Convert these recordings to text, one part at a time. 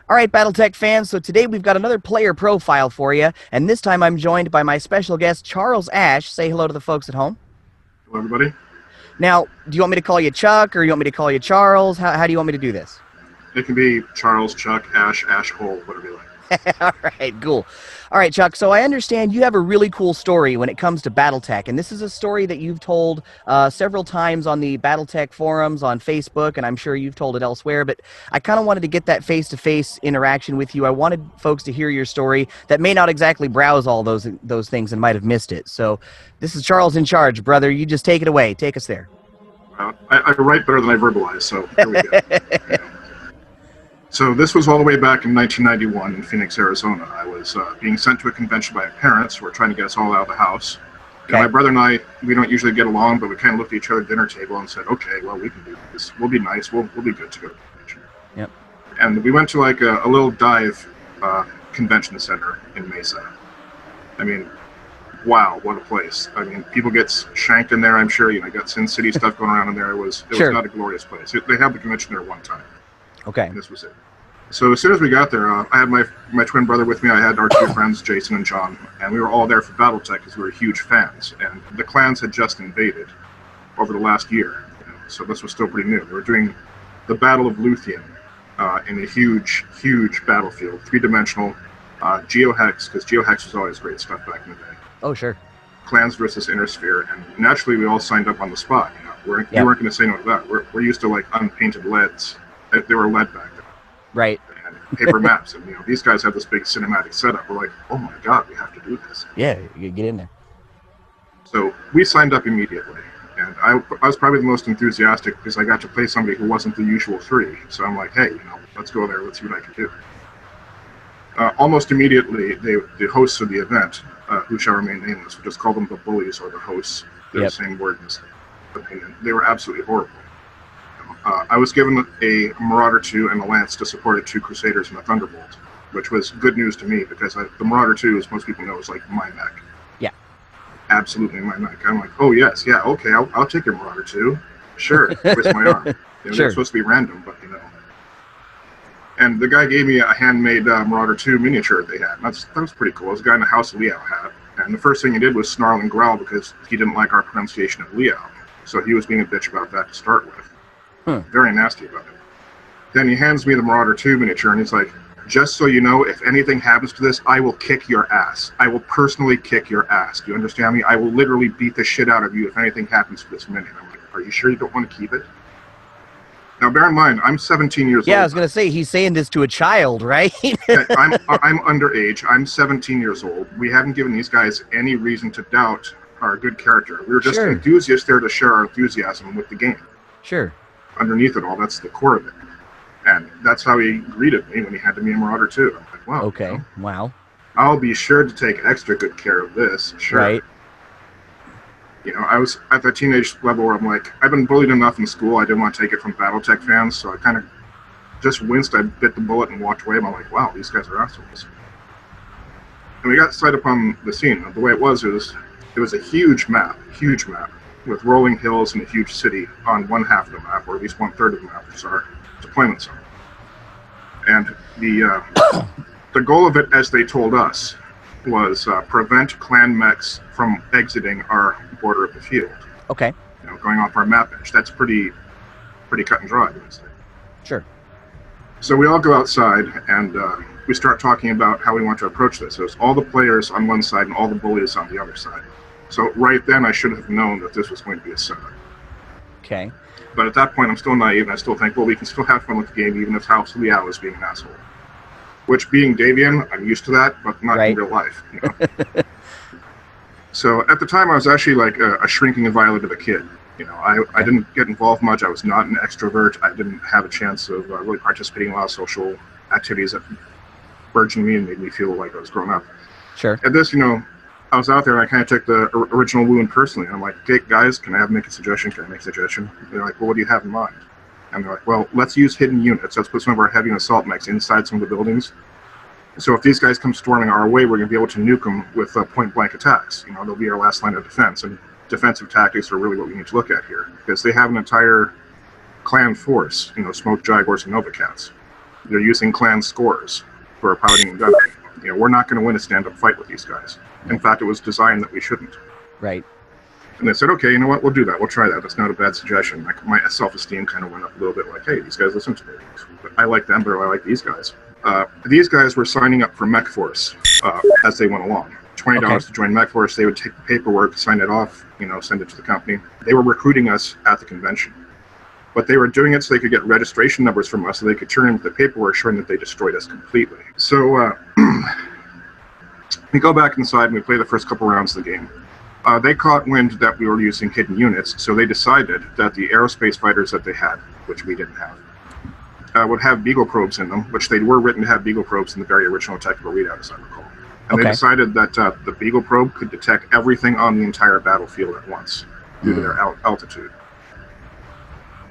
All right, Battletech fans, so today we've got another player profile for you, and this time I'm joined by my special guest, Charles Ashe. Say hello to the folks at home. Hello, everybody. Now, do you want me to call you Chuck, or you want me to call you Charles? How do you want me to do this? It can be Charles, Chuck, Ash, Ash Hole, whatever you like. All right, cool. All right, Chuck, so I understand you have a really cool story when it comes to Battletech, and this is a story that you've told several times on the Battletech forums on Facebook, and I'm sure you've told it elsewhere, but I kind of wanted to get that face-to-face interaction with you. I wanted folks to hear your story that may not exactly browse all those things and might have missed it. So this is Charles in charge, brother. You just take it away. Take us there. I write better than I verbalize, so here we go. So this was all the way back in 1991 in Phoenix, Arizona. I was being sent to a convention by my parents who were trying to get us all out of the house. Okay. And my brother and I, we don't usually get along, but we kind of looked at each other at the dinner table and said, okay, well, we can do this. We'll be nice. We'll be good to go to the convention. Yep. And we went to like a little dive convention center in Mesa. I mean, wow, what a place. I mean, people get shanked in there, I'm sure. You know, got Sin City stuff going around in there. It was Sure. not a glorious place. They had the convention there one time. Okay. And this was it. So as soon as we got there, I had my twin brother with me. I had our two friends, Jason and John, and we were all there for Battletech because we were huge fans. And the clans had just invaded over the last year, so this was still pretty new. They were doing the Battle of Luthien in a huge, huge battlefield, three-dimensional, geohex, because geohex was always great stuff back in the day. Oh, sure. Clans versus Inner Sphere, and naturally we all signed up on the spot. You know, we weren't going to say no to that. We're used to like unpainted leads. They were lead back then. Right. And paper maps, and these guys have this big cinematic setup. We're like, oh my god, we have to do this. Yeah, you get in there. So we signed up immediately, and I was probably the most enthusiastic because I got to play somebody who wasn't the usual three. So I'm like, hey, let's go there. Let's see what I can do. Almost immediately, the hosts of the event, who shall remain nameless, we'll just call them the bullies or the hosts. They're the same word in this opinion. They were absolutely horrible. I was given a Marauder 2 and a Lance to support it, two Crusaders and a Thunderbolt, which was good news to me because the Marauder 2, as most people know, is like my mech. Yeah. Absolutely my mech. I'm like, oh yes, yeah, okay, I'll take your Marauder 2. Sure, twist my arm. Sure. They're supposed to be random, but And the guy gave me a handmade Marauder 2 miniature they had. That was pretty cool. It was a guy in the House of Liao had. And the first thing he did was snarl and growl because he didn't like our pronunciation of Liao. So he was being a bitch about that to start with. Very nasty about it. Then he hands me the Marauder 2 miniature, and he's like, just so you know, if anything happens to this, I will kick your ass. I will personally kick your ass. Do you understand me? I will literally beat the shit out of you if anything happens to this mini. I'm like, are you sure you don't want to keep it? Now, bear in mind, I'm 17 years old. Yeah, I was going to say, he's saying this to a child, right? Yeah, I'm underage. I'm 17 years old. We haven't given these guys any reason to doubt our good character. We were just enthusiasts there to share our enthusiasm with the game. Sure. Underneath it all, that's the core of it. And that's how he greeted me when he handed me a Marauder 2. I'm like, wow. Okay, wow. I'll be sure to take extra good care of this. Sure. Right. I was at that teenage level where I'm like, I've been bullied enough in school, I didn't want to take it from Battletech fans, so I kind of just winced, I bit the bullet and walked away, and I'm like, wow, these guys are assholes. And we got set up on the scene. The way it was a huge map, with rolling hills and a huge city on one half of the map, or at least 1/3 of the map, which is our deployment zone. And the goal of it, as they told us, was prevent clan mechs from exiting our border of the field. Okay. Going off our map edge. That's pretty cut and dry, I would say. Sure. So we all go outside, and we start talking about how we want to approach this. There's all the players on one side and all the bullies on the other side. So right then, I should have known that this was going to be a setup. Okay. But at that point, I'm still naive, and I still think, well, we can still have fun with the game, even if House Liao is being an asshole. Which, being Davian, I'm used to that, but not in real life. So at the time, I was actually like a shrinking violet of a kid. I didn't get involved much. I was not an extrovert. I didn't have a chance of really participating in a lot of social activities that burgeoned me and made me feel like I was grown up. Sure. At this, I was out there and I kind of took the original wound personally. I'm like, okay, guys, can I make a suggestion? Can I make a suggestion? They're like, well, what do you have in mind? And they're like, well, let's use hidden units. Let's put some of our heavy assault mechs inside some of the buildings. So if these guys come storming our way, we're going to be able to nuke them with point-blank attacks. They'll be our last line of defense. And defensive tactics are really what we need to look at here. Because they have an entire clan force, Smoke Jaguars and Nova Cats. They're using clan scores for piloting and gunning. You know, we're not going to win a stand-up fight with these guys. In fact, it was designed that we shouldn't. Right. And they said, okay, you know what, we'll do that. We'll try that. That's not a bad suggestion. Like, my self-esteem kind of went up a little bit like, hey, these guys listen to me. But I like them better. I like these guys. These guys were signing up for Mech Force as they went along. $20 to join Mech Force. They would take the paperwork, sign it off, you know, send it to the company. They were recruiting us at the convention. But they were doing it so they could get registration numbers from us so they could turn in the paperwork showing that they destroyed us completely. So we go back inside and we play the first couple rounds of the game. They caught wind that we were using hidden units, so they decided that the aerospace fighters that they had, which we didn't have, would have Beagle probes in them, which they were written to have Beagle probes in the very original technical readout, as I recall. And they decided that the Beagle probe could detect everything on the entire battlefield at once due to their altitude.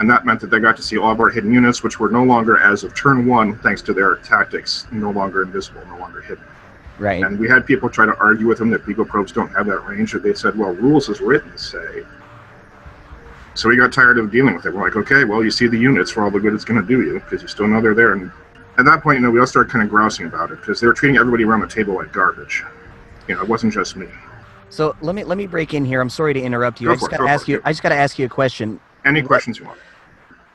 And that meant that they got to see all of our hidden units, which were no longer, as of turn 1, thanks to their tactics, no longer invisible, no longer hidden. Right. And we had people try to argue with them that Beagle probes don't have that range, or they said, well, rules as written say. So we got tired of dealing with it. We're like, okay, well, you see the units for all the good it's going to do you, because you still know they're there. And at that point, you know, we all started kind of grousing about it, because they were treating everybody around the table like garbage. You know, it wasn't just me. So let me break in here. I'm sorry to interrupt you. I just got to ask you a question. Any questions you want.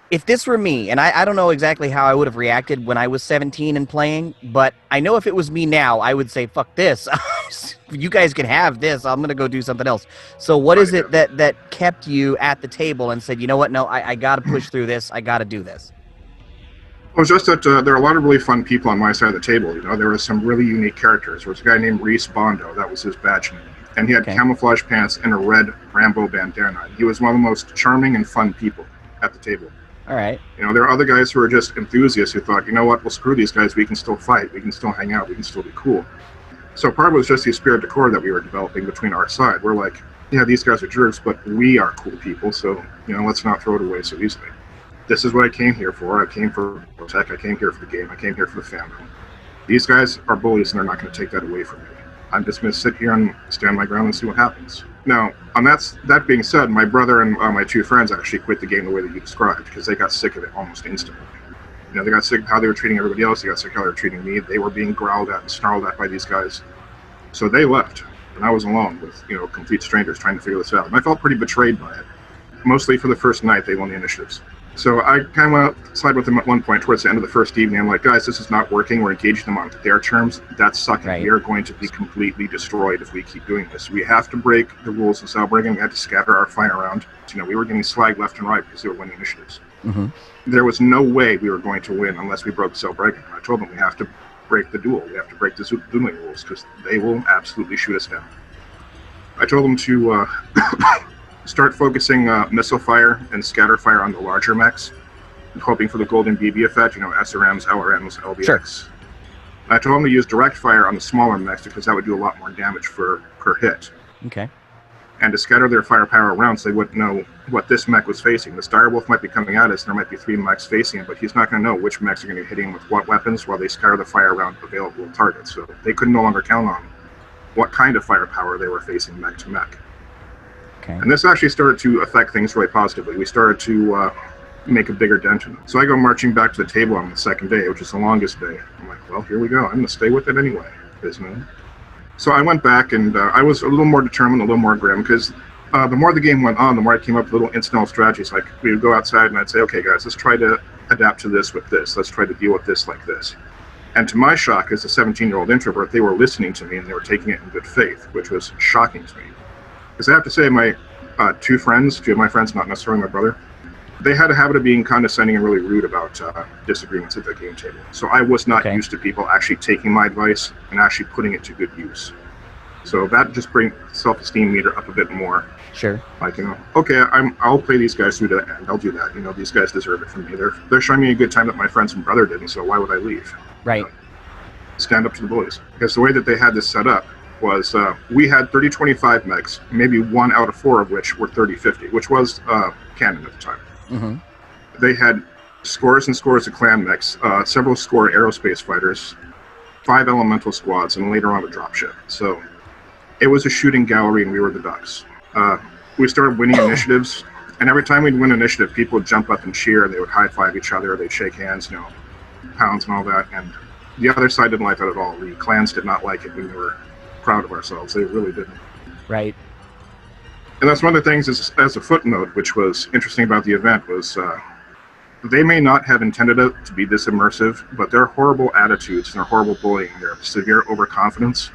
If this were me, and I don't know exactly how I would have reacted when I was 17 and playing, but I know if it was me now, I would say, fuck this. You guys can have this. I'm going to go do something else. So what is it that kept you at the table and said, you know what, no, I got to push through this. I got to do this? Well, it's just that there are a lot of really fun people on my side of the table. You know, there were some really unique characters. There was a guy named Reese Bondo. That was his badge name. And he had camouflage pants and a red Rambo bandana. He was one of the most charming and fun people at the table. All right. You know, there are other guys who are just enthusiasts who thought, you know what, well, screw these guys. We can still fight. We can still hang out. We can still be cool. So part of it was just the spirit de corps that we were developing between our side. We're like, yeah, these guys are jerks, but we are cool people. So, you know, let's not throw it away so easily. This is what I came here for. I came for tech. I came here for the game. I came here for the fandom. These guys are bullies, and they're not going to take that away from me. I'm just going to sit here and stand my ground and see what happens. Now, on that being said, my brother and my two friends actually quit the game the way that you described because they got sick of it almost instantly. You know, they got sick of how they were treating everybody else. They got sick of how they were treating me. They were being growled at and snarled at by these guys. So they left, and I was alone with, you know, complete strangers trying to figure this out. And I felt pretty betrayed by it. Mostly for the first night, they won the initiatives. So I kind of went outside with them at one point towards the end of the first evening. I'm like, guys, this is not working. We're engaging them on their terms. That's sucking. Right. We are going to be completely destroyed if we keep doing this. We have to break the rules of Cellbreaking. We have to scatter our fire around. You know, we were getting slagged left and right because they were winning initiatives. Mm-hmm. There was no way we were going to win unless we broke Cellbreaking. I told them we have to break the duel. We have to break the dueling rules because they will absolutely shoot us down. I told them to start focusing missile fire and scatter fire on the larger mechs, hoping for the golden BB effect, you know, SRMs, LRMs, LBX. Sure. I told them to use direct fire on the smaller mechs because that would do a lot more damage per hit. Okay. And to scatter their firepower around so they wouldn't know what this mech was facing. The Direwolf might be coming at us, and there might be 3 mechs facing him, but he's not going to know which mechs are going to be hitting him with what weapons while they scatter the fire around available targets. So they could no longer count on what kind of firepower they were facing mech to mech. Okay. And this actually started to affect things really positively. We started to make a bigger dent in it. So I go marching back to the table on the second day, which is the longest day. I'm like, well, here we go. I'm going to stay with it anyway, isn't it? So I went back, and I was a little more determined, a little more grim, because the more the game went on, the more I came up with little incidental strategies. Like, we would go outside, and I'd say, okay, guys, let's try to adapt to this with this. Let's try to deal with this like this. And to my shock, as a 17-year-old introvert, they were listening to me, and they were taking it in good faith, which was shocking to me. Because I have to say, my two of my friends, not necessarily my brother, they had a habit of being condescending and really rude about disagreements at the game table. So I was not used to people actually taking my advice and actually putting it to good use. So that just brings self-esteem meter up a bit more. Sure. Like, you know, okay, I'll play these guys through to the end. I'll do that. You know, these guys deserve it from me. They're showing me a good time that my friends and brother didn't, so why would I leave? Right. You know, stand up to the bullies. Because the way that they had this set up was we had 30-25 mechs, maybe 1 out of 4 of which were 30-50, which was canon at the time. Mm-hmm. They had scores and scores of clan mechs, several score aerospace fighters, 5 elemental squads, and later on a dropship. So it was a shooting gallery, and we were the ducks. We started winning initiatives, and every time we'd win an initiative, people would jump up and cheer, and they would high-five each other, they'd shake hands, you know. pounds and all that, and the other side didn't like that at all. The clans did not like it when we were proud of ourselves. They really didn't. Right. And that's one of the things, as a footnote, which was interesting about the event, was they may not have intended it to be this immersive, but their horrible attitudes and their horrible bullying, their severe overconfidence,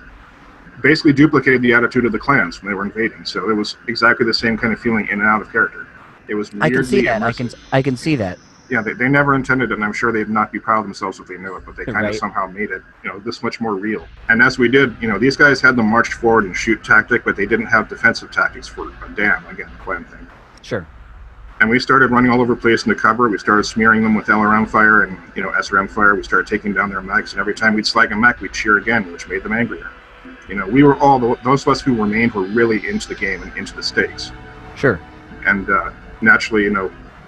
basically duplicated the attitude of the clans when they were invading. So it was exactly the same kind of feeling in and out of character. It was weirdly I can see that. immersive. I can see that. Yeah, they never intended it, and I'm sure they'd not be proud of themselves if they knew it, but they kind Right. of somehow made it, this much more real. And as we did, these guys had the march forward and shoot tactic, but they didn't have defensive tactics for a damn, again, the clan thing. Sure. And we started running all over the place in the cover. We started smearing them with LRM fire and, SRM fire. We started taking down their mechs, and every time we'd slag a mech, we'd cheer again, which made them angrier. We were those of us who remained were really into the game and into the stakes. Sure. And naturally,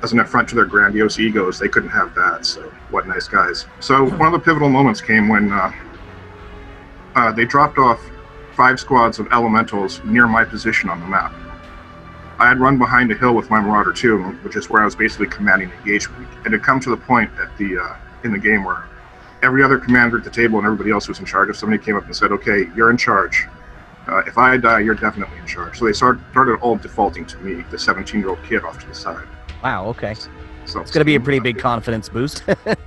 as an affront to their grandiose egos, they couldn't have that. So what nice guys. So one of the pivotal moments came when they dropped off 5 squads of elementals near my position on the map. I had run behind a hill with my Marauder 2, which is where I was basically commanding engagement. It had come to the point in the game where every other commander at the table and everybody else was in charge. If somebody came up and said, "Okay, you're in charge. If I die, you're definitely in charge." So they started all defaulting to me, the 17-year-old kid off to the side. Wow. Okay. So It's going to be a pretty big confidence boost. It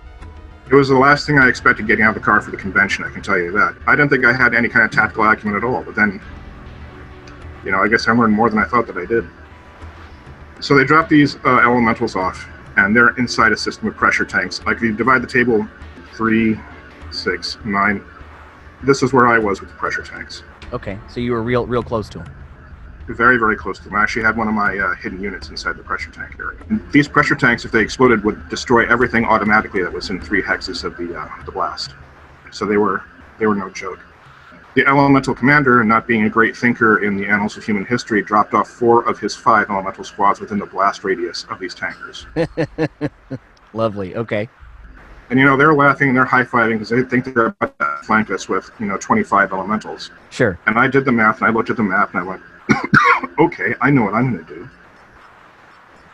was the last thing I expected getting out of the car for the convention, I can tell you that. I didn't think I had any kind of tactical acumen at all, but then, I guess I learned more than I thought that I did. So they dropped these elementals off, and they're inside a system of pressure tanks. Like, if you divide the table 3, 6, 9, this is where I was with the pressure tanks. Okay. So you were real close to him. Very, very close to them. I actually had one of my hidden units inside the pressure tank area. And these pressure tanks, if they exploded, would destroy everything automatically that was in 3 hexes of the blast. So they were no joke. The elemental commander, not being a great thinker in the annals of human history, dropped off 4 of his 5 elemental squads within the blast radius of these tankers. Lovely. Okay. And they're laughing and they're high-fiving because they think they're about to flank us with 25 elementals. Sure. And I did the math, and I looked at the map, and I went, okay, I know what I'm going to do.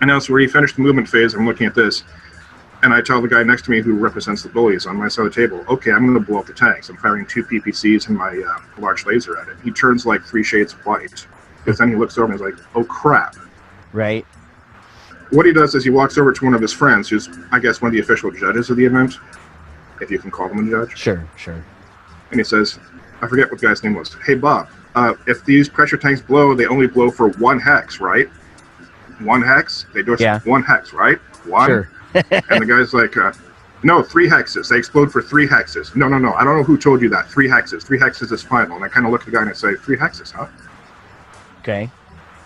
And as we finished the movement phase, I'm looking at this, and I tell the guy next to me who represents the bullies on my side of the table, okay, I'm going to blow up the tanks. I'm firing 2 PPCs and my large laser at it. He turns like 3 shades of white, because then he looks over and he's like, oh crap. Right. What he does is he walks over to one of his friends, who's, I guess, one of the official judges of the event, if you can call him a judge. Sure. And he says, I forget what the guy's name was. Hey, Bob, if these pressure tanks blow, they only blow for 1 hex, right? 1 hex? They do it 1 hex, right? 1? Sure. And the guy's like, no, 3 hexes. They explode for 3 hexes. No. I don't know who told you that. 3 hexes. 3 hexes is final. And I kind of look at the guy and I say, 3 hexes, huh? Okay.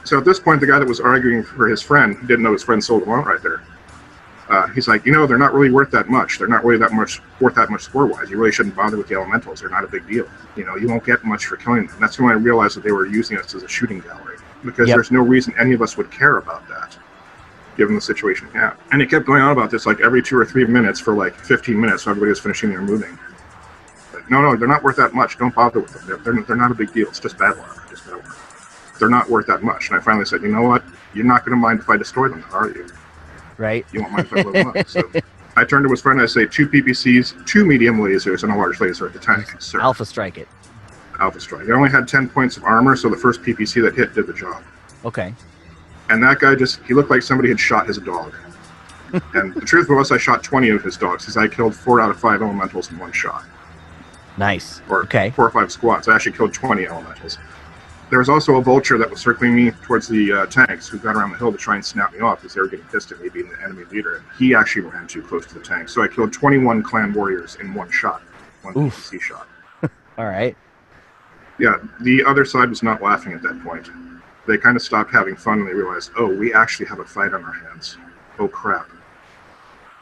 So at this point, the guy that was arguing for his friend didn't know his friend sold him out right there. He's like, they're not really worth that much. They're not really worth that much score-wise. You really shouldn't bother with the elementals. They're not a big deal. You won't get much for killing them. And that's when I realized that they were using us as a shooting gallery. Because there's no reason any of us would care about that, given the situation we have. And he kept going on about this like every 2 or 3 minutes for like 15 minutes so everybody was finishing their moving. But no, they're not worth that much. Don't bother with them. They're not a big deal. It's just battle armor. They're not worth that much. And I finally said, you know what? You're not going to mind if I destroy them, are you? Right. You won't mind if I blow them up. So I turned to his friend and I say, 2 PPCs, 2 medium lasers, and a large laser at the tank. Sir. Alpha strike it. Alpha strike. I only had 10 points of armor, so the first PPC that hit did the job. Okay. And that guy he looked like somebody had shot his dog. And the truth was, I shot 20 of his dogs, because I killed 4 out of 5 elementals in 1 shot. Nice. Or okay. 4 or 5 squads. I actually killed 20 elementals. There was also a vulture that was circling me towards the tanks, who got around the hill to try and snap me off because they were getting pissed at me being the enemy leader. And he actually ran too close to the tank. So I killed 21 clan warriors in 1 shot. 1 PPC shot. All right. Yeah, the other side was not laughing at that point. They kind of stopped having fun and they realized, oh, we actually have a fight on our hands. Oh, crap.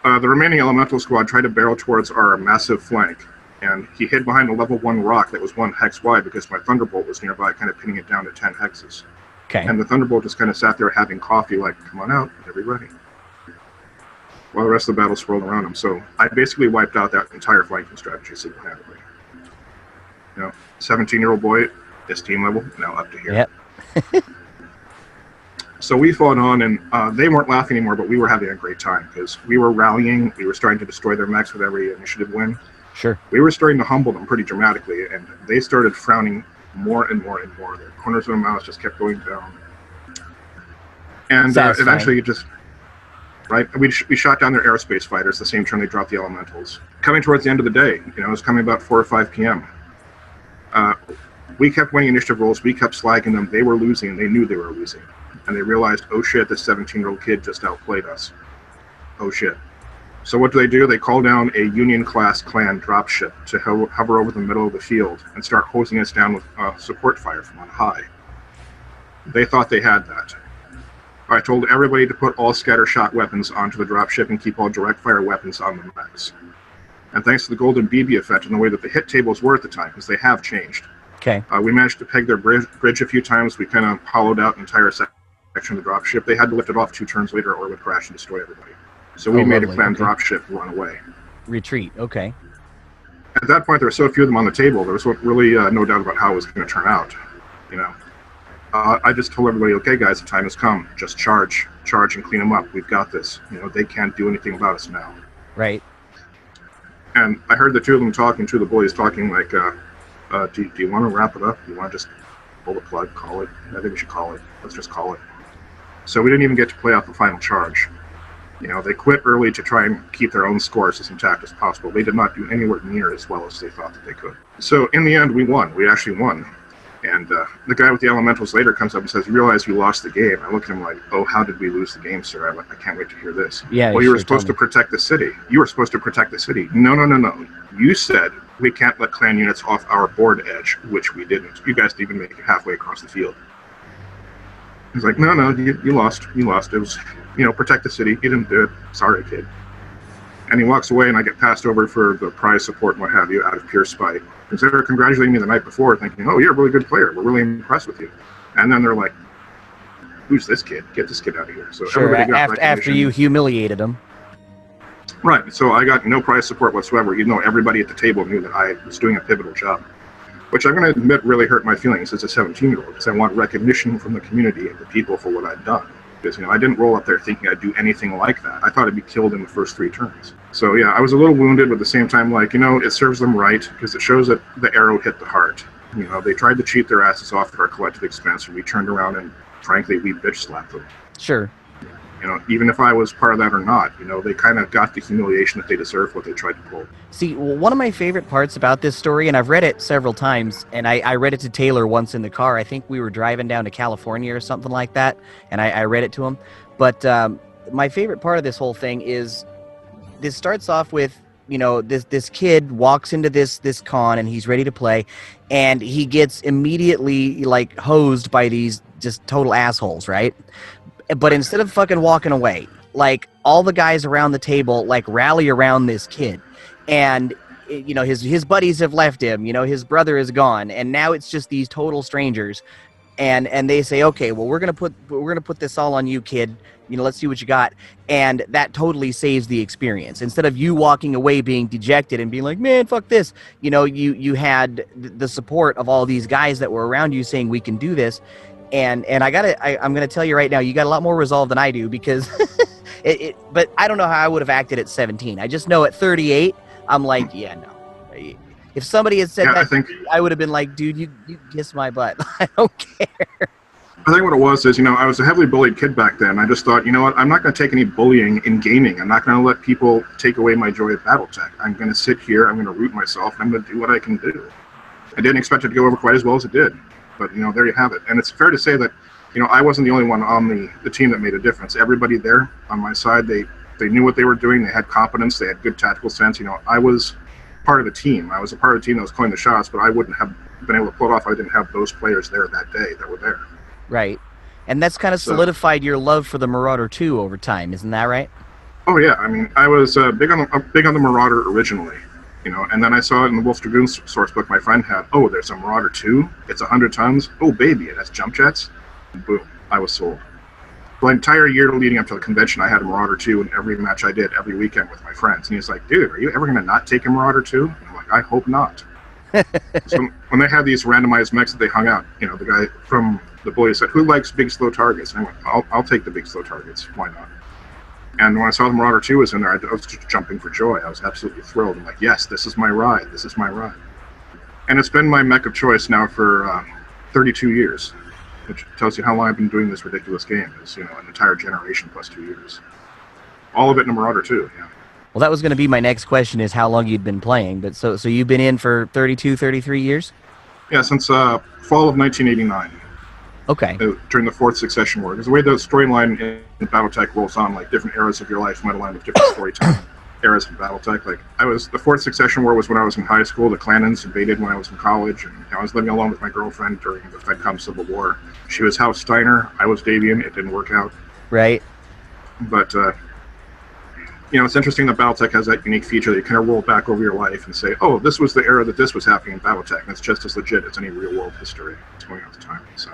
The remaining elemental squad tried to barrel towards our massive flank, and he hid behind a level 1 rock that was 1 hex wide because my Thunderbolt was nearby, kind of pinning it down to 10 hexes. Okay. And the Thunderbolt just kind of sat there having coffee, like, come on out, get ready. While the rest of the battle swirled around him. So I basically wiped out that entire flanking strategy single-handedly. 17-year-old boy, this team level, now up to here. Yep. So we fought on, and they weren't laughing anymore, but we were having a great time because we were rallying. We were starting to destroy their mechs with every initiative win. Sure. We were starting to humble them pretty dramatically, and they started frowning more and more and more. Their corners of their mouths just kept going down. And eventually, we shot down their aerospace fighters the same turn they dropped the elementals. Coming towards the end of the day, it was coming about 4 or 5 p.m. We kept winning initiative rolls. We kept slagging them. They were losing, and they knew they were losing. And they realized, oh shit, this 17-year-old kid just outplayed us. Oh shit. So what do? They call down a Union-class clan dropship to hover over the middle of the field and start hosing us down with support fire from on high. They thought they had that. I told everybody to put all scatter shot weapons onto the dropship and keep all direct fire weapons on the mechs. And thanks to the golden BB effect and the way that the hit tables were at the time, because they have changed. Okay. We managed to peg their bridge a few times. We kind of hollowed out an entire section of the dropship. They had to lift it off 2 turns later or it would crash and destroy everybody. So we made a planned dropship run away. Retreat, okay. At that point, there were so few of them on the table, there was really no doubt about how it was going to turn out. I just told everybody, okay, guys, the time has come. Just charge and clean them up. We've got this. They can't do anything about us now. Right. And I heard the two of the boys talking like, do you want to wrap it up? Do you want to just pull the plug, call it? I think we should call it. Let's just call it. So we didn't even get to play out the final charge. They quit early to try and keep their own scores as intact as possible. They did not do anywhere near as well as they thought that they could. So in the end, we won. We actually won. And the guy with the elementals later comes up and says, you realize you lost the game. I look at him like, oh, how did we lose the game, sir? I can't wait to hear this. Yeah. Well, you were supposed to protect the city. You were supposed to protect the city. No. You said we can't let clan units off our board edge, which we didn't. You guys didn't even make it halfway across the field. He's like, no, you lost. It was, protect the city. You didn't do it. Sorry, kid. And he walks away, and I get passed over for the prize support and what have you out of pure spite. Because they were congratulating me the night before, thinking, oh, you're a really good player. We're really impressed with you. And then they're like, who's this kid? Get this kid out of here. So sure, after you humiliated him. Right. So I got no prize support whatsoever, even though everybody at the table knew that I was doing a pivotal job. Which I'm going to admit really hurt my feelings as a 17-year-old, because I want recognition from the community and the people for what I've done. Because, I didn't roll up there thinking I'd do anything like that. I thought I'd be killed in the first 3 turns. So, yeah, I was a little wounded, but at the same time, it serves them right, because it shows that the arrow hit the heart. They tried to cheat their asses off at our collective expense, and we turned around and, frankly, we bitch slapped them. Sure. Even if I was part of that or not, they kind of got the humiliation that they deserved what they tried to pull. See, one of my favorite parts about this story, and I've read it several times, and I read it to Taylor once in the car. I think we were driving down to California or something like that, and I read it to him. But my favorite part of this whole thing is this starts off with, this kid walks into this con, and he's ready to play, and he gets immediately, hosed by these just total assholes, right? But instead of fucking walking away, all the guys around the table rally around this kid, and his buddies have left him. His brother is gone, and now it's just these total strangers, and they say, okay, well, we're gonna put this all on you, kid. Let's see what you got, and that totally saves the experience. Instead of you walking away being dejected and being like, man, fuck this, you had the support of all these guys that were around you saying we can do this. And I'm gonna tell you right now, you got a lot more resolve than I do, because but I don't know how I would have acted at 17. I just know at 38, I'm like, yeah, no. If somebody had said I would have been like, dude, you kiss my butt. I don't care. I think what it was is, I was a heavily bullied kid back then. I just thought, what, I'm not going to take any bullying in gaming. I'm not going to let people take away my joy at Battletech. I'm going to sit here, I'm going to root myself, and I'm going to do what I can do. I didn't expect it to go over quite as well as it did. But, there you have it. And it's fair to say that, I wasn't the only one on the team that made a difference. Everybody there on my side, they knew what they were doing. They had competence. They had good tactical sense. I was part of the team. I was a part of the team that was calling the shots, but I wouldn't have been able to pull it off if I didn't have those players there that day that were there. Right. And that's kind of solidified your love for the Marauder 2 over time. Isn't that right? Oh, yeah. I was big on the Marauder originally. And then I saw it in the Wolf Dragoon source book my friend had. Oh, there's a Marauder 2. It's 100 tons. Oh, baby, it has jump jets. And boom, I was sold. For the entire year leading up to the convention, I had a Marauder 2 in every match I did every weekend with my friends. And he's like, dude, are you ever going to not take a Marauder 2? And I'm like, I hope not. So when they had these randomized mechs that they hung out, the guy from the bully said, "Who likes big slow targets?" And I went, "I'll take the big slow targets. Why not?" And when I saw the Marauder 2 was in there, I was just jumping for joy. I was absolutely thrilled. I'm like, "Yes, this is my ride. This is my ride." And it's been my mech of choice now for 32 years, which tells you how long I've been doing this ridiculous game. It's, an entire generation plus 2 years. All of it in the Marauder 2, yeah. Well, that was going to be my next question, is how long you'd been playing. But so you've been in for 32, 33 years? Yeah, since fall of 1989. Okay. During the Fourth Succession War. Because the way the storyline in Battletech rolls on, like different eras of your life might align with different storytelling eras of Battletech. Like the Fourth Succession War was when I was in high school. The Clannons invaded when I was in college, and I was living alone with my girlfriend during the FedCom Civil War. She was House Steiner. I was Davian. It didn't work out. Right. But it's interesting that Battletech has that unique feature that you kind of roll back over your life and say, "Oh, this was the era that this was happening in Battletech," and it's just as legit as any real world history that's going on at the time. So.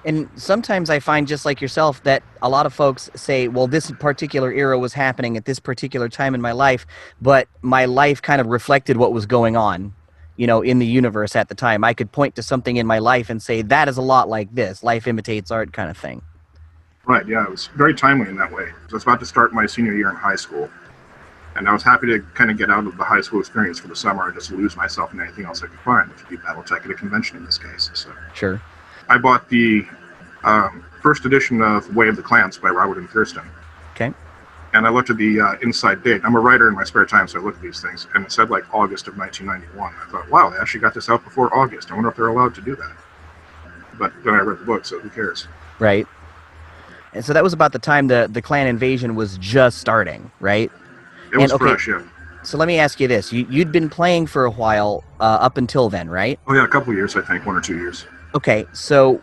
And sometimes I find, just like yourself, that a lot of folks say, well, this particular era was happening at this particular time in my life, but my life kind of reflected what was going on, in the universe at the time. I could point to something in my life and say, that is a lot like this. Life imitates art kind of thing. Right, yeah, it was very timely in that way. I was about to start my senior year in high school, and I was happy to kind of get out of the high school experience for the summer and just lose myself in anything else I could find, which would be Battletech at a convention in this case. So. Sure. I bought the first edition of Way of the Clans by Robert and Thurston. Okay. And I looked at the inside date. I'm a writer in my spare time, so I look at these things, and it said like August of 1991. I thought, wow, they actually got this out before August. I wonder if they're allowed to do that. But then I read the book, so who cares? Right. And so that was about the time the clan invasion was just starting, right? It was fresh, yeah. So let me ask you this. You'd been playing for a while up until then, right? Oh, yeah, a couple of years, I think, 1 or 2 years. Okay, so,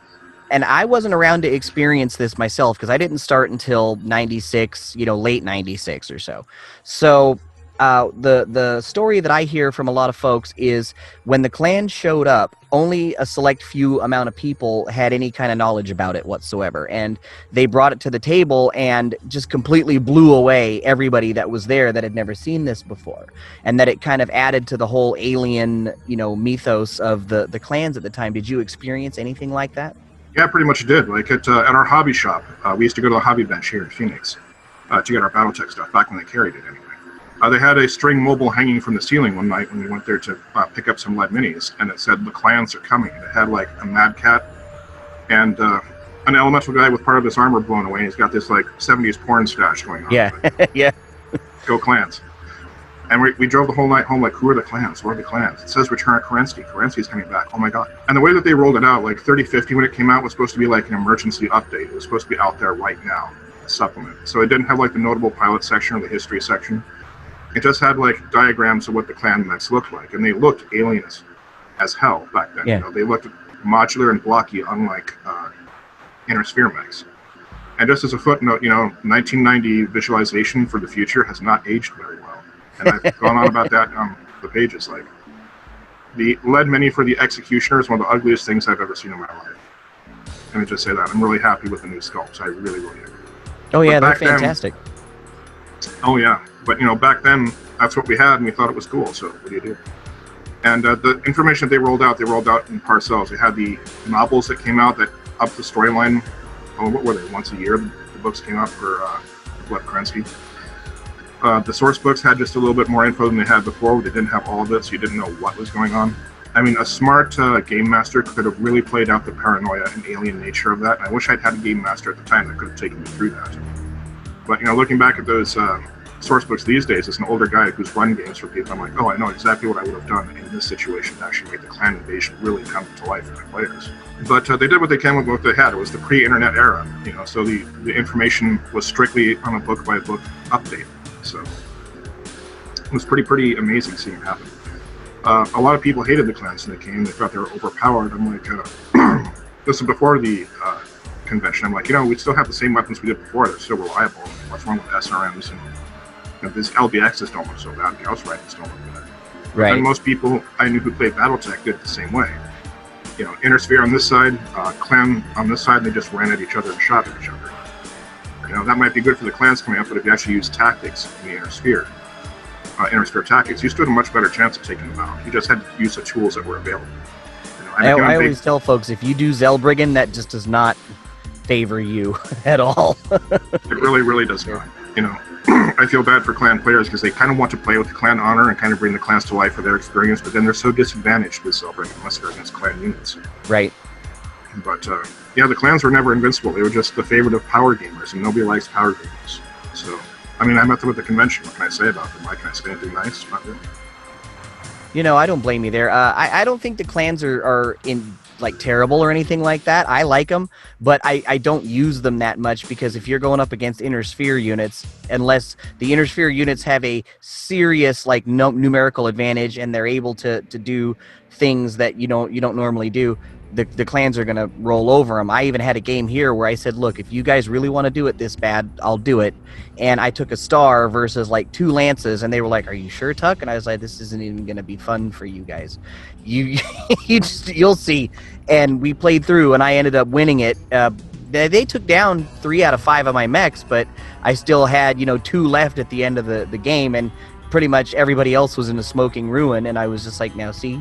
and I wasn't around to experience this myself because I didn't start until 96, late 96 or so. So the story that I hear from a lot of folks is when the clan showed up, only a select few amount of people had any kind of knowledge about it whatsoever. And they brought it to the table and just completely blew away everybody that was there that had never seen this before. And that it kind of added to the whole alien, mythos of the clans at the time. Did you experience anything like that? Yeah, pretty much did. Like at our hobby shop, we used to go to the hobby bench here in Phoenix to get our Battletech stuff, back when they carried it anyway. They had a string mobile hanging from the ceiling one night when we went there to pick up some lead minis, and it said, "The clans are coming." And it had like a mad cat and an elemental guy with part of his armor blown away. He's got this like 70s porn stash going on. Yeah, yeah. Go clans. And we drove the whole night home like, who are the clans? What are the clans? It says Return of Kerensky. Kerensky's coming back. Oh my god. And the way that they rolled it out, like 3050 when it came out was supposed to be like an emergency update. It was supposed to be out there right now, a supplement. So it didn't have like the notable pilot section or the history section. It just had like diagrams of what the clan mechs looked like. And they looked alien as hell back then. Yeah. They looked modular and blocky, unlike inner sphere mechs. And just as a footnote, 1990 visualization for the future has not aged very well. And I've gone on about that on the pages. Like, the lead mini for the Executioner is one of the ugliest things I've ever seen in my life. Let me just say that. I'm really happy with the new sculpts. I really, really am. Oh, yeah, they're fantastic. Oh, yeah. But, back then, that's what we had, and we thought it was cool, so what do you do? And the information that they rolled out in parcels. They had the novels that came out that upped the storyline. Oh, what were they? Once a year, the books came out for Blood Kerensky. The source books had just a little bit more info than they had before. They didn't have all of it, so you didn't know what was going on. I mean, a smart game master could have really played out the paranoia and alien nature of that. And I wish I'd had a game master at the time that could have taken me through that. But, looking back at those source books these days, as an older guy who's run games for people, I'm like, oh, I know exactly what I would have done in this situation to actually make the clan invasion really come to life for my players. But they did what they can with what they had. It was the pre-internet era, so the information was strictly on a book-by-book update. So it was pretty amazing seeing it happen. A lot of people hated the clans when they came. They thought they were overpowered. I'm like, this is before the convention. I'm like, we still have the same weapons we did before. They're still reliable. What's wrong with SRMs? And these LBXs don't look so bad. Gauss rifles don't look bad. Right. And most people I knew who played Battletech did it the same way. Inner sphere on this side, clan on this side, and they just ran at each other and shot at each other. That might be good for the clans coming up, but if you actually use tactics in the inner sphere tactics, you stood a much better chance of taking them out. You just had to use the tools that were available. I always tell folks, if you do Zellbriggen, that just does not favor you at all. It really, really does not. I feel bad for clan players because they kind of want to play with the clan honor and kind of bring the clans to life for their experience, but then they're so disadvantaged with Zellbriggen unless they're against clan units. Right. But the clans were never invincible. They were just the favorite of power gamers, and nobody likes power gamers. So, I met them at the convention. What can I say about them? Can I say anything nice? Not really. I don't blame you there. I don't think the clans are in terrible or anything like that. I like them, but I don't use them that much because if you're going up against inner sphere units, unless the inner sphere units have a serious numerical advantage and they're able to do things that you don't normally do, the clans are going to roll over them. I even had a game here where I said, look, if you guys really want to do it this bad, I'll do it. And I took a star versus 2 lances, and they were like, are you sure, Tuck? And I was like, this isn't even going to be fun for you guys. You'll see. And we played through, and I ended up winning it. They took down 3 out of 5 of my mechs, but I still had 2 left at the end of the game, and pretty much everybody else was in a smoking ruin. And I was just like, now see,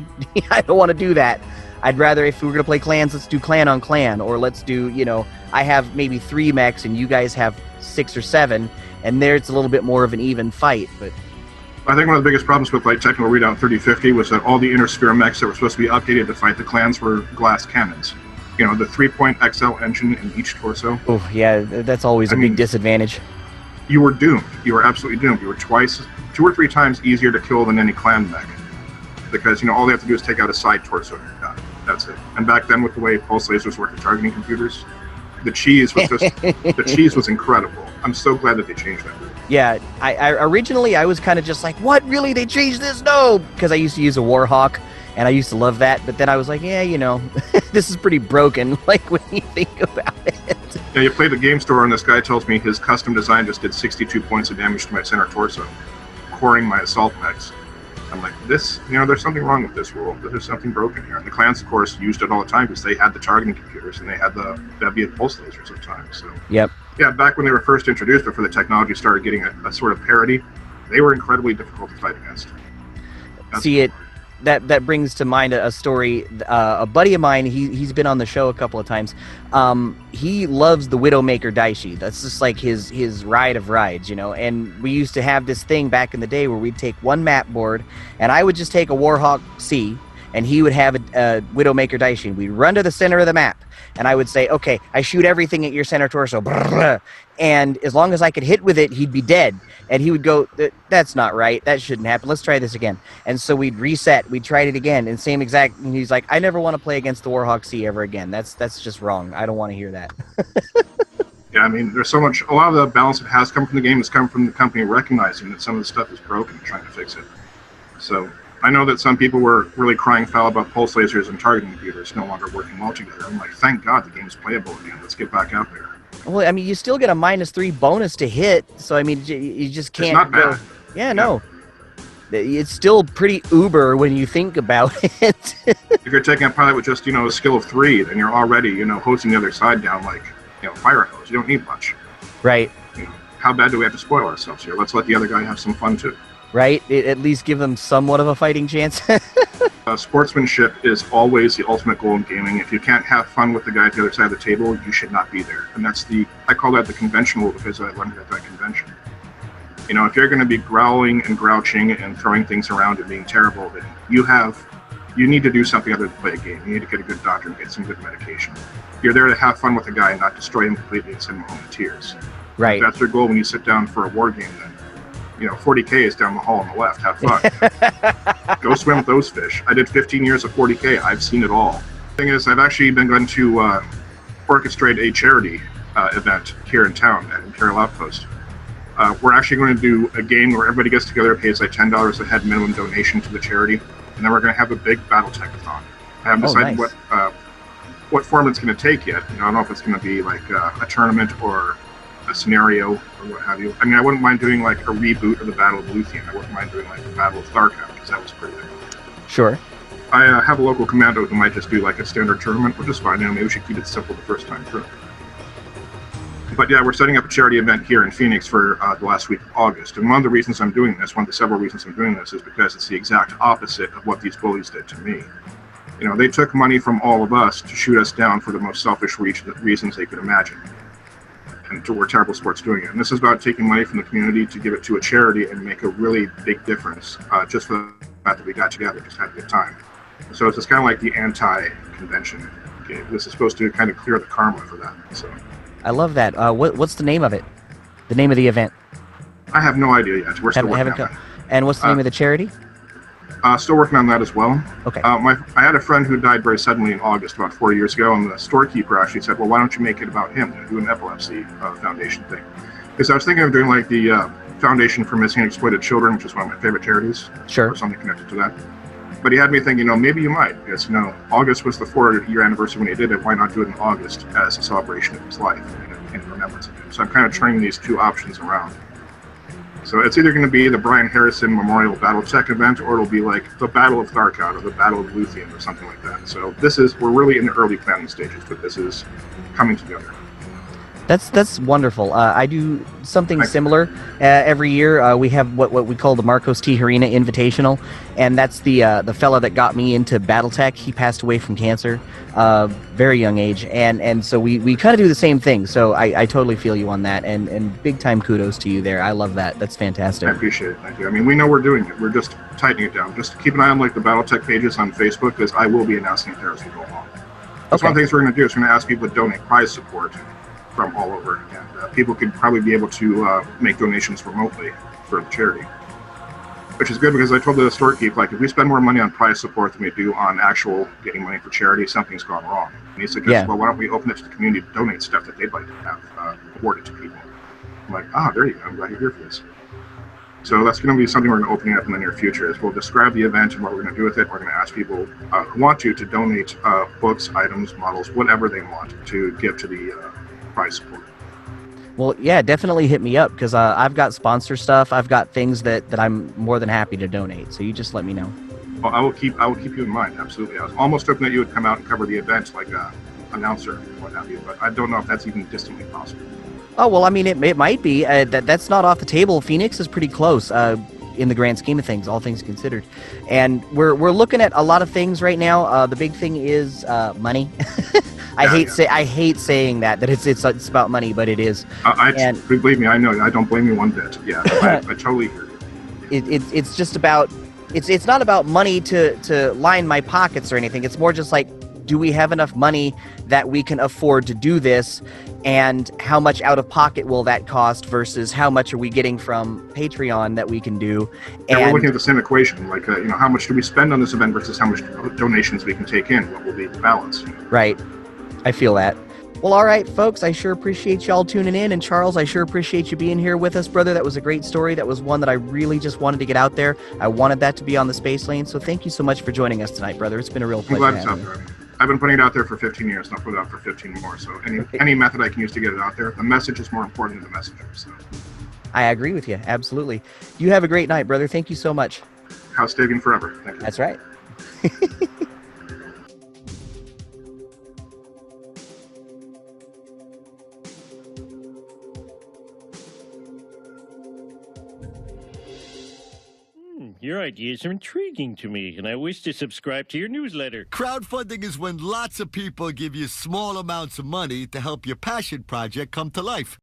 I don't want to do that. I'd rather, if we were going to play clans, let's do clan on clan, or let's do, I have maybe 3 mechs and you guys have 6 or 7, and there it's a little bit more of an even fight. But I think one of the biggest problems with Technical Readout 3050 was that all the inner sphere mechs that were supposed to be updated to fight the clans were glass cannons. The 3-point XL engine in each torso. Oh yeah, that's always a big disadvantage. You were doomed. You were absolutely doomed. You were 2 or 3 times easier to kill than any clan mech, because all they have to do is take out a side torso and you're done. That's it. And back then, with the way pulse lasers work with targeting computers, the cheese was just the cheese was incredible. I'm so glad that they changed that. Yeah, I originally I was kind of just like, what, really, they changed this? No, because I used to use a Warhawk and I used to love that, but then I was like, yeah, this is pretty broken, when you think about it. Yeah, you play the game store and this guy tells me his custom design just did 62 points of damage to my center torso, coring my assault mechs. I'm like, there's something wrong with this rule. There's something broken here. And the clans, of course, used it all the time because they had the targeting computers and they had the Deviant pulse lasers at the time. So, yep. Yeah, back when they were first introduced, before the technology started getting a sort of parity, they were incredibly difficult to fight against. That brings to mind a story. A buddy of mine, he's been on the show a couple of times. He loves the Widowmaker Daishi. That's just his ride of rides, And we used to have this thing back in the day where we'd take one map board, and I would just take a Warhawk C, and he would have a Widowmaker Daishi. We'd run to the center of the map, and I would say, okay, I shoot everything at your center torso. And as long as I could hit with it, he'd be dead. And he would go, that's not right. That shouldn't happen. Let's try this again. And so we'd reset. We'd try it again. And same exact. And he's like, I never want to play against the Warhawk C ever again. That's just wrong. I don't want to hear that. Yeah, there's so much. A lot of the balance that has come from the game has come from the company recognizing that some of the stuff is broken and trying to fix it. So I know that some people were really crying foul about pulse lasers and targeting computers no longer working well together. I'm like, thank God the game's playable again. Let's get back out there. Well, you still get a -3 bonus to hit, so you just can't. It's not bad. Yeah, no. It's still pretty uber when you think about it. If you're taking a pilot with just a skill of 3, then you're already hosing the other side down like fire hose. You don't need much. Right. How bad do we have to spoil ourselves here? Let's let the other guy have some fun too. Right. At least give them somewhat of a fighting chance. Sportsmanship is always the ultimate goal in gaming. If you can't have fun with the guy at the other side of the table, you should not be there. And I call that the convention rule because I learned it at that convention. If you're going to be growling and grouching and throwing things around and being terrible, then you need to do something other than play a game. You need to get a good doctor and get some good medication. You're there to have fun with the guy and not destroy him completely and send him home in tears. Right. If that's your goal when you sit down for a war game, then 40K is down the hall on the left. Have fun. Go swim with those fish. I did 15 years of 40K. I've seen it all. The thing is, I've actually been going to orchestrate a charity event here in town at Imperial Outpost. We're actually going to do a game where everybody gets together, pays $10 a head minimum donation to the charity, and then we're going to have a big Battletech-a-thon. I haven't decided what form it's going to take yet. I don't know if it's going to be like a tournament or a scenario or what have you. I wouldn't mind doing like a reboot of the Battle of Luthien. I wouldn't mind doing like the Battle of Tharkon because that was pretty good. Sure. I have a local commando who might just do like a standard tournament, which is fine. Maybe we should keep it simple the first time through. But yeah, we're setting up a charity event here in Phoenix for the last week of August. And one of the reasons I'm doing this, one of the several reasons I'm doing this, is because it's the exact opposite of what these bullies did to me. You know, they took money from all of us to shoot us down for the most selfish reasons they could imagine. And we're terrible sports doing it. And this is about taking money from the community to give it to a charity and make a really big difference, just for the fact that we got together, just had a good time. So it's just kind of like the anti-convention. Okay, this is supposed to kind of clear the karma for that. So I love that. What's the name of it? The name of the event? I have no idea yet. We're still working on that. And what's the name of the charity? Still working on that as well. Okay. I had a friend who died very suddenly in August, about 4 years ago, and the storekeeper actually said, well, why don't you make it about him and do an epilepsy foundation thing? Because I was thinking of doing like the Foundation for Missing and Exploited Children, which is one of my favorite charities. Sure. Or something connected to that. But he had me thinking, maybe you might, because, August was the 4-year anniversary when he did it. Why not do it in August as a celebration of his life and in remembrance of him? So I'm kind of turning these two options around. So it's either going to be the Brian Harrison Memorial Battletech event, or it'll be like the Battle of Tharkot or the Battle of Luthien or something like that. So we're really in the early planning stages, but this is coming together. That's wonderful. I do something similar every year. We have what we call the Marcos Tijerina Invitational, and that's the fella that got me into Battletech. He passed away from cancer, very young age, and so we kind of do the same thing. So I totally feel you on that, and big time kudos to you there. I love that. That's fantastic. I appreciate it. Thank you. I mean, we know we're doing it. We're just tightening it down. Just keep an eye on like the Battletech pages on Facebook, because I will be announcing it there as we go along. That's one of the things we're going to do is we're going to ask people to donate prize support from all over, and people could probably be able to make donations remotely for the charity, which is good, because I told the storekeeper, like, if we spend more money on prize support than we do on actual getting money for charity, something's gone wrong. And he suggested, well, why don't we open it to the community to donate stuff that they'd like to have awarded to people. I'm like, there you go, I'm glad you're here for this. So that's going to be something we're going to open up in the near future. Is we'll describe the event and what we're going to do with it. We're going to ask people who want to donate books, items, models, whatever they want to give to the prize support. Well, yeah, definitely hit me up, because I've got sponsor stuff. I've got things that I'm more than happy to donate. So you just let me know. Well, I will keep you in mind. Absolutely. I was almost hoping that you would come out and cover the event, like a announcer and what have you, but I don't know if that's even distantly possible. Oh, well, I mean, it might be. That's not off the table. Phoenix is pretty close in the grand scheme of things, all things considered. And we're looking at a lot of things right now. The big thing is money. I hate saying that it's about money, but it is. Believe me, I know. I don't blame you one bit. Yeah, I totally hear you. It's just about it's not about money to line my pockets or anything. It's more just like, do we have enough money that we can afford to do this, and how much out of pocket will that cost versus how much are we getting from Patreon that we can do? And we're looking at the same equation, like how much do we spend on this event versus how much donations we can take in? What will be the balance? Right. I feel that. Well, all right, folks, I sure appreciate y'all tuning in. And Charles, I sure appreciate you being here with us, brother. That was a great story. That was one that I really just wanted to get out there. I wanted that to be on the space lane. So thank you so much for joining us tonight, brother. It's been a real pleasure. I'm glad it's out there. I've been putting it out there for 15 years, and I'll put it out for 15 more. So any method I can use to get it out there, the message is more important than the messenger. So I agree with you. Absolutely. You have a great night, brother. Thank you so much. House Davian forever. Thank you. That's right. Your ideas are intriguing to me, and I wish to subscribe to your newsletter. Crowdfunding is when lots of people give you small amounts of money to help your passion project come to life.